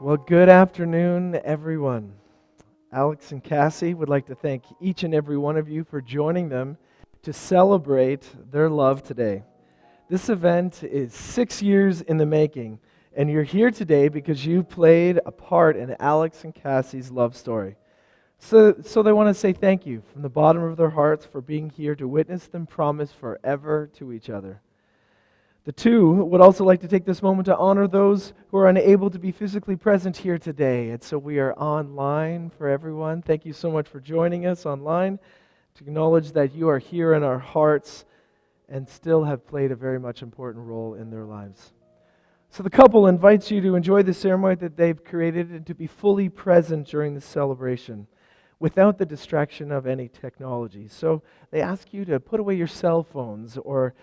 Well, good afternoon, everyone. Alex and Cassie would like to thank each and every one of you for joining them to celebrate their love today. This event is 6 years in the making, and you're here today because you played a part in Alex and Cassie's love story. So they want to say thank you from the bottom of their hearts for being here to witness them promise forever to each other. The two would also like to take this moment to honor those who are unable to be physically present here today. And so we are online for everyone. Thank you so much for joining us online to acknowledge that you are here in our hearts and still have played a very much important role in their lives. So the couple invites you to enjoy the ceremony that they've created and to be fully present during the celebration without the distraction of any technology. So they ask you to put away your cell phones or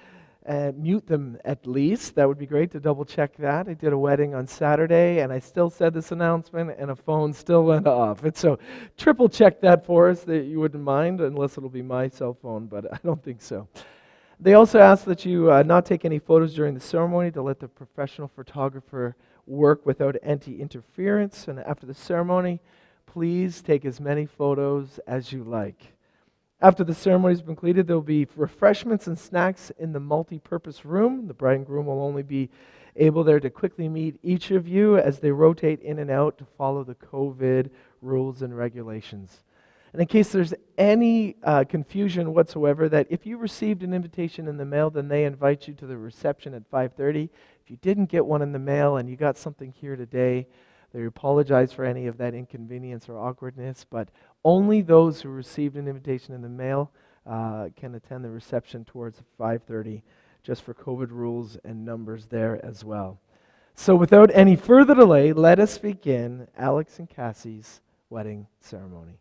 mute them at least. That would be great to double check that. I did a wedding on Saturday and I still said this announcement and a phone still went off. And so triple check that for us that you wouldn't mind, unless it'll be my cell phone, but I don't think so. They also ask that you not take any photos during the ceremony to let the professional photographer work without any interference. And after the ceremony, please take as many photos as you like. After the ceremony is completed, there will be refreshments and snacks in the multi-purpose room. The bride and groom will only be able there to quickly meet each of you as they rotate in and out to follow the COVID rules and regulations. And in case there's any confusion whatsoever, that if you received an invitation in the mail, then they invite you to the reception at 5:30. If you didn't get one in the mail and you got something here today, they apologize for any of that inconvenience or awkwardness, but only those who received an invitation in the mail can attend the reception towards 5:30, just for COVID rules and numbers there as well. So without any further delay, let us begin Alex and Cassie's wedding ceremony.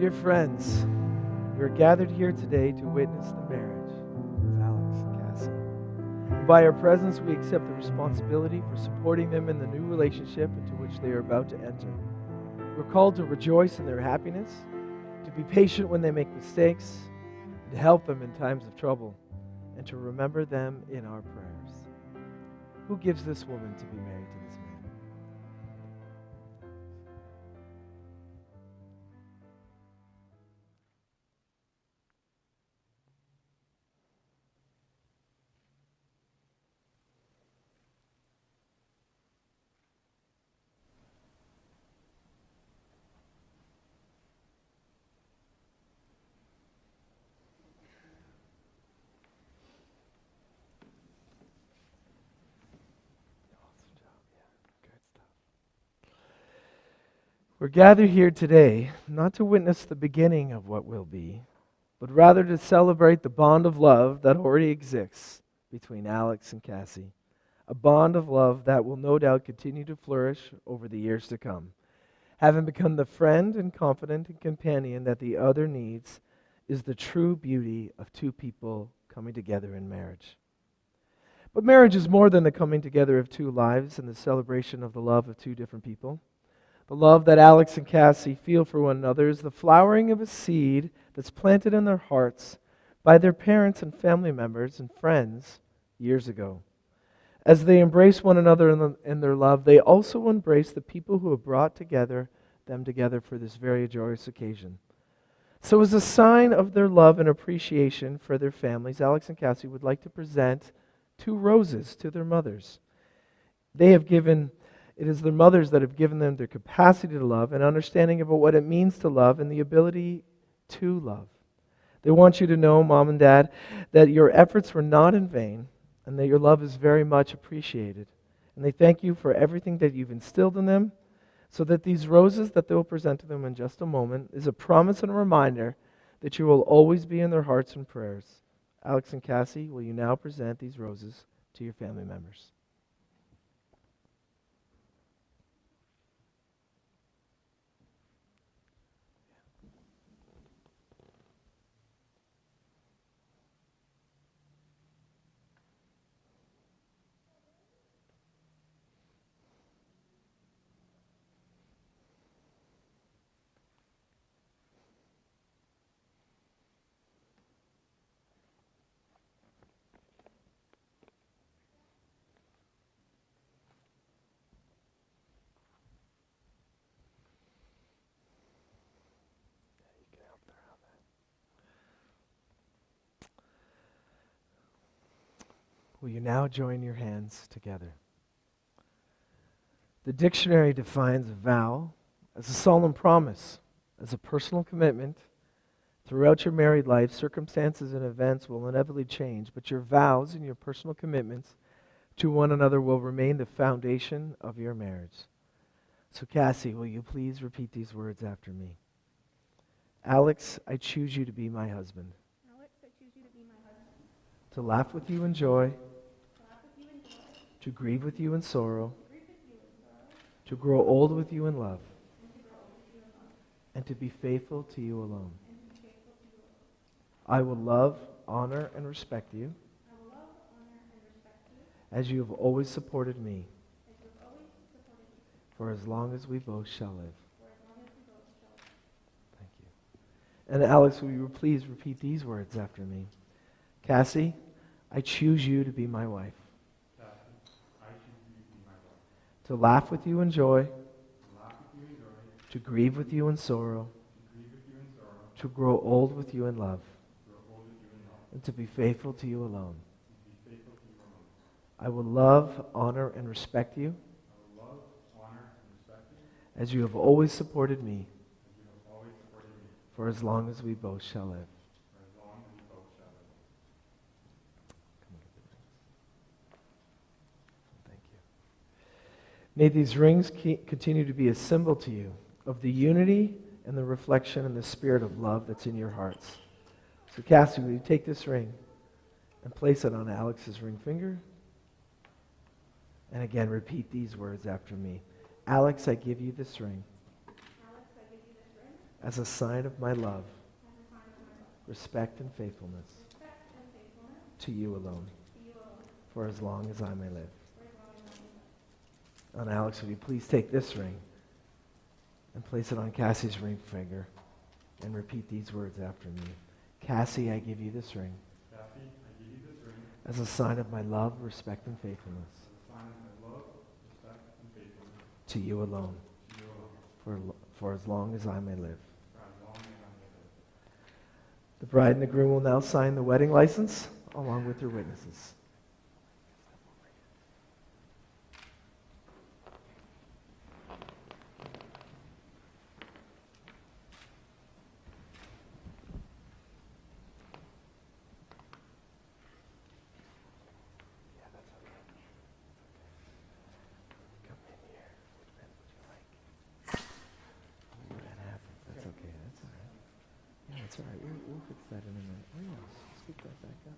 Dear friends, we are gathered here today to witness the marriage of Alex and Cassie. And by our presence, we accept the responsibility for supporting them in the new relationship into which they are about to enter. We're called to rejoice in their happiness, to be patient when they make mistakes, and to help them in times of trouble, and to remember them in our prayers. Who gives this woman to be married to this man? We're gathered here today not to witness the beginning of what will be, but rather to celebrate the bond of love that already exists between Alex and Cassie. A bond of love that will no doubt continue to flourish over the years to come. Having become the friend and confidant and companion that the other needs is the true beauty of two people coming together in marriage. But marriage is more than the coming together of two lives and the celebration of the love of two different people. The love that Alex and Cassie feel for one another is the flowering of a seed that's planted in their hearts by their parents and family members and friends years ago. As they embrace one another in their love, they also embrace the people who have brought them together for this very joyous occasion. So as a sign of their love and appreciation for their families, Alex and Cassie would like to present 2 roses to their mothers. It is their mothers that have given them their capacity to love and understanding about what it means to love and the ability to love. They want you to know, Mom and Dad, that your efforts were not in vain and that your love is very much appreciated. And they thank you for everything that you've instilled in them, so that these roses that they will present to them in just a moment is a promise and a reminder that you will always be in their hearts and prayers. Alex and Cassie, will you now present these roses to your family members? Will you now join your hands together? The dictionary defines a vow as a solemn promise, as a personal commitment. Throughout your married life, circumstances and events will inevitably change, but your vows and your personal commitments to one another will remain the foundation of your marriage. So Cassie, will you please repeat these words after me? Alex, I choose you to be my husband. Alex, I choose you to be my husband. To laugh with you in joy. To grieve with you in sorrow. To grow old with you in love. And to be faithful to you alone. I will love, honor, and respect you. As you have always supported me. For as long as we both shall live. Thank you. And Alex, will you please repeat these words after me? Cassie, I choose you to be my wife. To laugh with you in joy. To grieve with you in sorrow. To grow old with you in love. And to be faithful to you alone. I will love, honor, and respect you. As you have always supported me. For as long as we both shall live. May these rings continue to be a symbol to you of the unity and the reflection and the spirit of love that's in your hearts. So Cassie, will you take this ring and place it on Alex's ring finger? And again, repeat these words after me. Alex, I give you this ring. Alex, I give you this ring. as a sign of my love, respect and faithfulness to you alone, for as long as I may live. And Alex, would you please take this ring and place it on Cassie's ring finger and repeat these words after me. Cassie, I give you this ring. Cassie, I give you this ring as a sign of my love, respect, and faithfulness as a sign of my love, respect, and faithfulness to you alone, to you alone, for as long as I may live. for as long as I may live. The bride and the groom will now sign the wedding license along with their witnesses. That's all right. We'll fix that in a minute. Oh, yeah. Let's get that back up.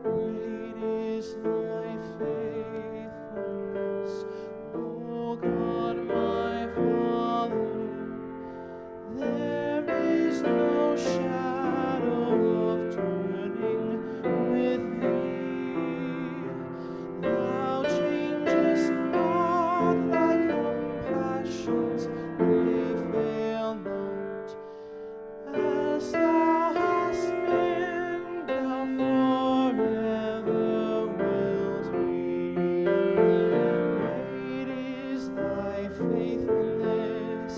Great is thy faithfulness, O God, my Father. There is no shadow of turning with thee. Thou changest not, thy compassions, they fail not. As thou hast been, thou forever wilt be. Great is thy faithfulness,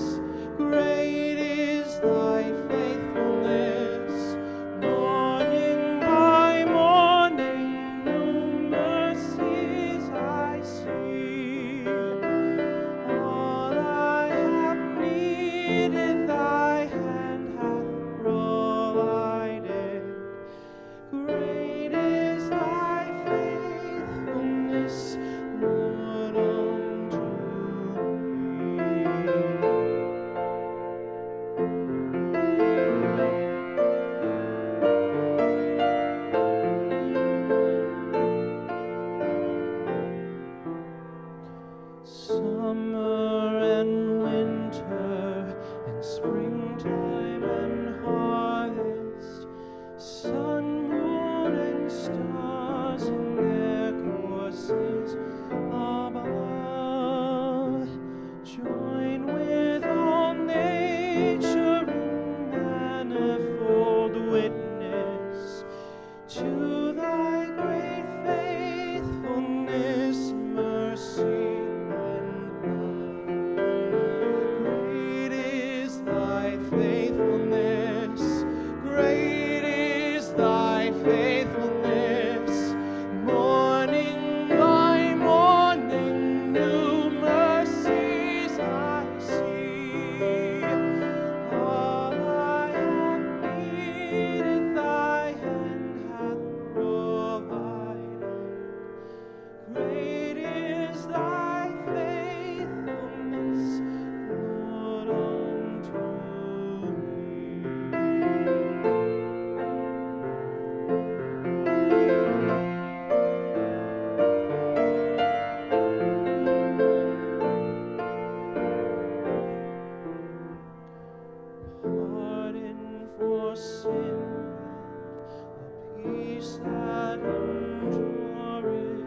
great is thy faithfulness. Morning by morning, new mercies I see. All I have needed, thy hand hath provided. Great is thy faithfulness, Lord, unto me. Summer and winter and springtime and harvest, sun, moon, and stars in their courses above, join with all nature in manifold witness to thy great faithfulness, mercy, and love. Great is thy faithfulness, great is thy faithfulness. Morning by morning, new mercies I see. All I have needed, thy hand hath provided. Great is thy faithfulness, Lord, unto pardon for sin, a peace that endureth,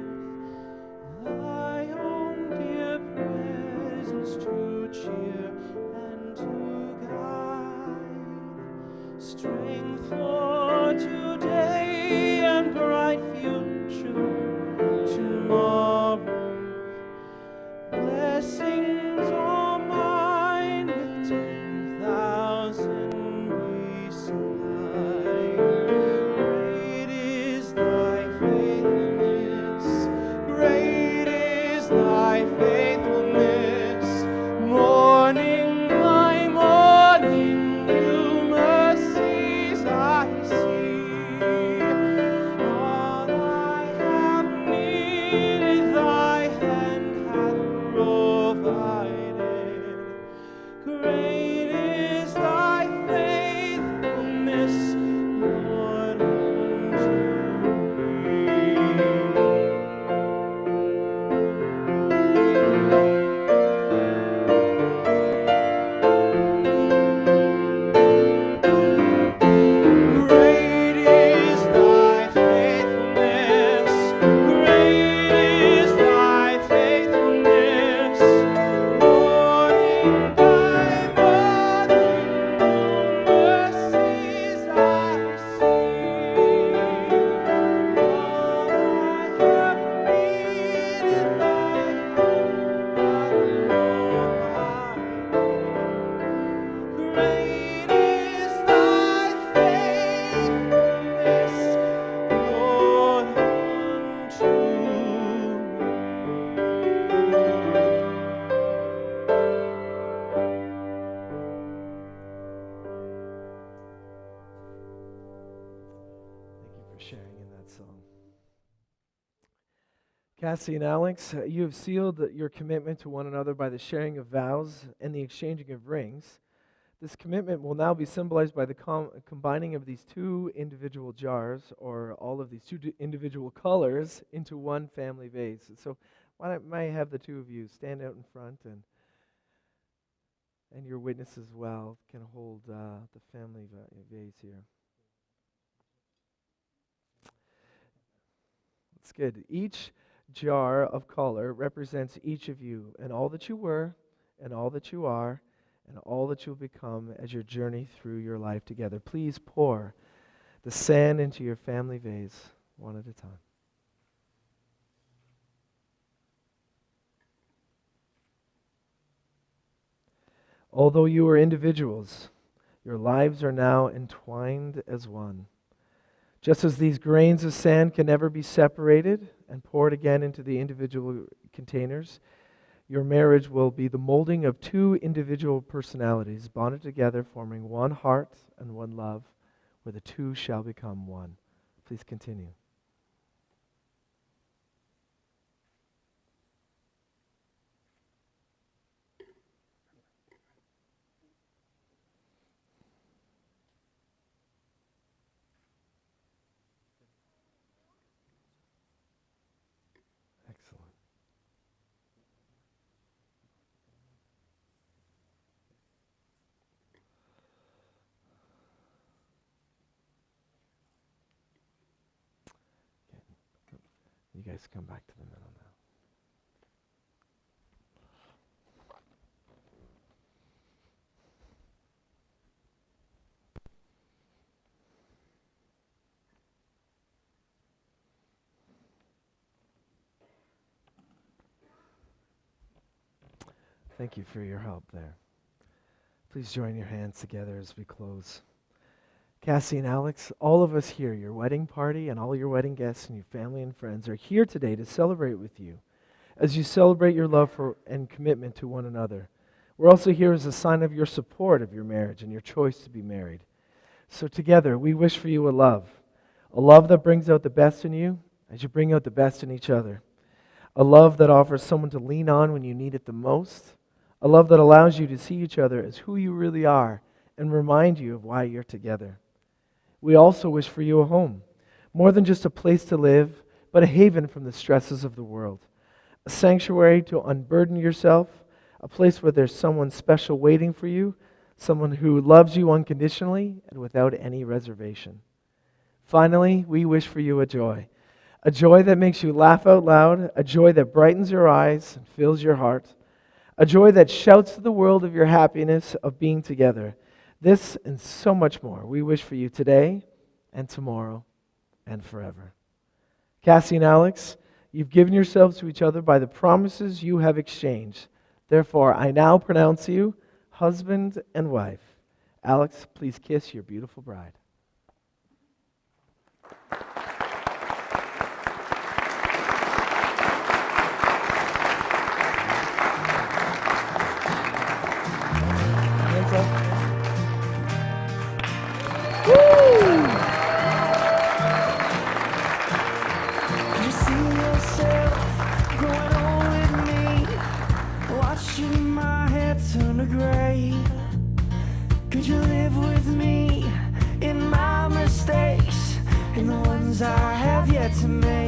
thy own dear presence to cheer and to guide, strength for today and bright future tomorrow. Blessings all mine with 10,000 beside. Great is thy faithfulness, great is thy faithfulness. Morning by morning, new mercies I see. All I have needed, thy hand hath provided. Great is thy Cassie and Alex, you have sealed your commitment to one another by the sharing of vows and the exchanging of rings. This commitment will now be symbolized by the combining of these two individual jars, or all of these two individual colors, into one family vase. So why don't I have the two of you stand out in front, and your witness as well can hold the family vase here. That's good. Each jar of color represents each of you and all that you were and all that you are and all that you'll become as your journey through your life together. Please pour the sand into your family vase one at a time. Although you are individuals, your lives are now entwined as one. Just as these grains of sand can never be separated and poured again into the individual containers, your marriage will be the molding of two individual personalities bonded together, forming one heart and one love, where the two shall become one. Please continue. Excellent. You guys come back to the middle now. Thank you for your help there. Please join your hands together as we close. Cassie and Alex, all of us here, your wedding party and all your wedding guests and your family and friends are here today to celebrate with you as you celebrate your love for and commitment to one another. We're also here as a sign of your support of your marriage and your choice to be married. So together, we wish for you a love that brings out the best in you as you bring out the best in each other, a love that offers someone to lean on when you need it the most, a love that allows you to see each other as who you really are and remind you of why you're together. We also wish for you a home, more than just a place to live, but a haven from the stresses of the world, a sanctuary to unburden yourself, a place where there's someone special waiting for you, someone who loves you unconditionally and without any reservation. Finally, we wish for you a joy that makes you laugh out loud, a joy that brightens your eyes and fills your heart, a joy that shouts to the world of your happiness of being together. This and so much more we wish for you today and tomorrow and forever. Cassie and Alex, you've given yourselves to each other by the promises you have exchanged. Therefore, I now pronounce you husband and wife. Alex, please kiss your beautiful bride. Hands up. You see yourself growing old with me, watching my hair turn to gray. Could you live with me in my mistakes and the ones I have yet to make?